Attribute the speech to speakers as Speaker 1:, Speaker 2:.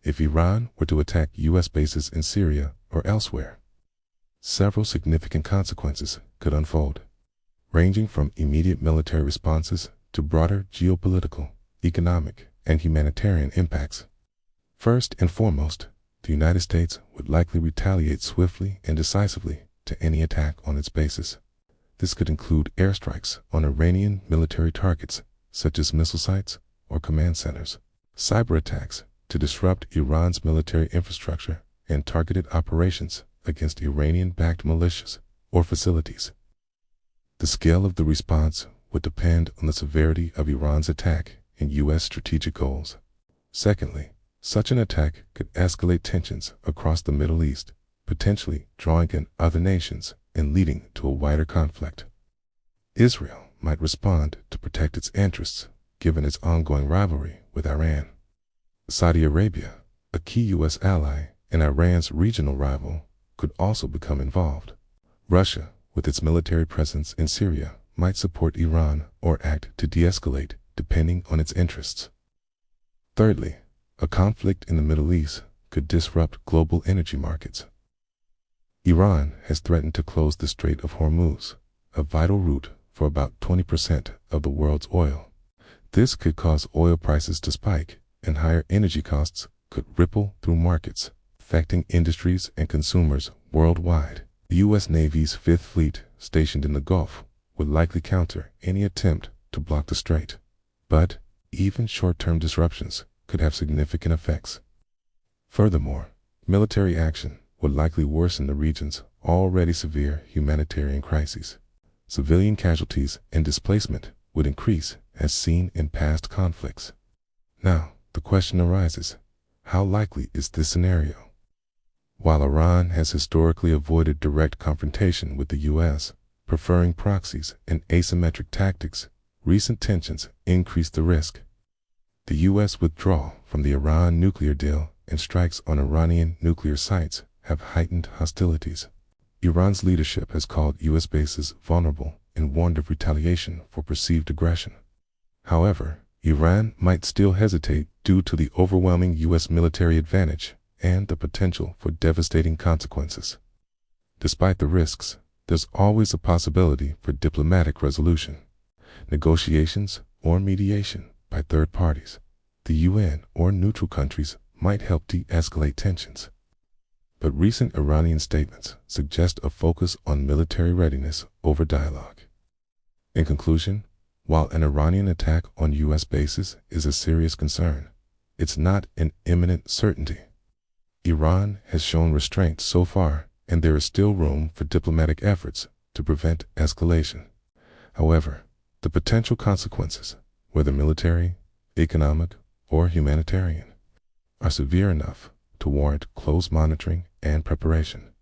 Speaker 1: if Iran were to attack U.S. bases in Syria or elsewhere. Several significant consequences could unfold, ranging from immediate military responses to broader geopolitical, economic, and humanitarian impacts. First and foremost, the United States would likely retaliate swiftly and decisively to any attack on its bases. This could include airstrikes on Iranian military targets, such as missile sites or command centers, cyberattacks to disrupt Iran's military infrastructure, and targeted operations against Iranian-backed militias or facilities. The scale of the response would depend on the severity of Iran's attack and U.S. strategic goals. Secondly, such an attack could escalate tensions across the Middle East, potentially drawing in other nations and leading to a wider conflict. Israel might respond to protect its interests, given its ongoing rivalry with Iran. Saudi Arabia, a key U.S. ally and Iran's regional rival, could also become involved. Russia, with its military presence in Syria, might support Iran or act to de-escalate, depending on its interests. Thirdly, a conflict in the Middle East could disrupt global energy markets. Iran has threatened to close the Strait of Hormuz, a vital route for about 20% of the world's oil. This could cause oil prices to spike, and higher energy costs could ripple through markets, affecting industries and consumers worldwide. The U.S. Navy's Fifth Fleet, stationed in the Gulf, would likely counter any attempt to block the strait. But even short-term disruptions could have significant effects. Furthermore, military action would likely worsen the region's already severe humanitarian crises. Civilian casualties and displacement would increase, as seen in past conflicts. Now, the question arises, how likely is this scenario? While Iran has historically avoided direct confrontation with the U.S., preferring proxies and asymmetric tactics, recent tensions increase the risk. The U.S. withdrawal from the Iran nuclear deal and strikes on Iranian nuclear sites have heightened hostilities. Iran's leadership has called U.S. bases vulnerable and warned of retaliation for perceived aggression. However, Iran might still hesitate due to the overwhelming U.S. military advantage and the potential for devastating consequences. Despite the risks, there's always a possibility for diplomatic resolution, negotiations, or mediation by third parties. The UN or neutral countries might help de-escalate tensions. But recent Iranian statements suggest a focus on military readiness over dialogue. In conclusion, while an Iranian attack on U.S. bases is a serious concern, it's not an imminent certainty. Iran has shown restraint so far, and there is still room for diplomatic efforts to prevent escalation. However, the potential consequences, whether military, economic, or humanitarian, are severe enough to warrant close monitoring and preparation.